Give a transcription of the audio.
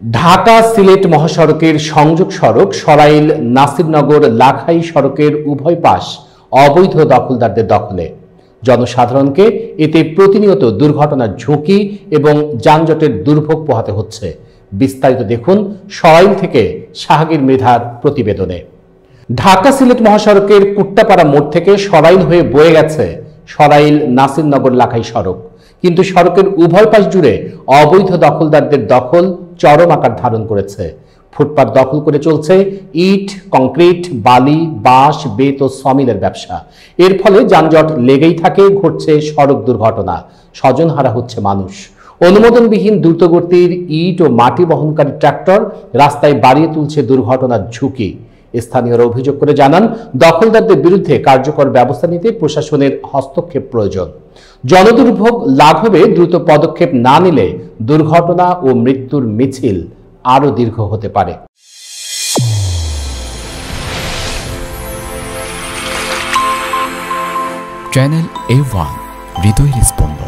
ঢাকা সিলেট মহাসড়কের সংযোগ সড়ক সরাইল নাসিরনগর লাখাই সড়কের উভয় পাশ অবৈধ দখলদারদের দখলে। জনসাধারণকে এতে প্রতিনিয়ত দুর্ঘটনার ঝুঁকি এবং যানজটের দুর্ভোগ পোহাতে হচ্ছে। বিস্তারিত দেখুন সরাইল থেকে শাহগীর মৃধার প্রতিবেদনে। ঢাকা সিলেট মহাসড়কের কুট্টাপাড়া মোড় থেকে সরাইল হয়ে বয়ে গেছে সরাইল নাসিরনগর লাখাই সড়ক, কিন্তু সড়কের উভয় পাশ জুড়ে অবৈধ দখলদারদের দখল চরম আকার ধারণ করেছে। ফুটপাত দখল করে চলছে ইট, কংক্রিট, বালি, বাঁশ, বেত ও সমিলের ব্যবসা। এর ফলে যানজট লেগেই থাকে, ঘটছে সড়ক দুর্ঘটনা, স্বজনহারা হচ্ছে মানুষ। অনুমোদনবিহীন দ্রুতগতির ইট ও মাটি বহনকারী ট্রাক্টর রাস্তায় বাড়িয়ে তুলছে দুর্ঘটনার ঝুঁকি। স্থানীয়রা অভিযোগ করে জানান, দখলদারদের বিরুদ্ধে কার্যকর ব্যবস্থা নিতে প্রশাসনের হস্তক্ষেপ প্রয়োজন। জনদুর্ভোগ লাঘবে দ্রুত পদক্ষেপ না নিলে দুর্ঘটনা ও মৃত্যুর মিছিল আরও দীর্ঘ হতে পারে। চ্যানেল A1 হৃদয়ের স্পন্দন।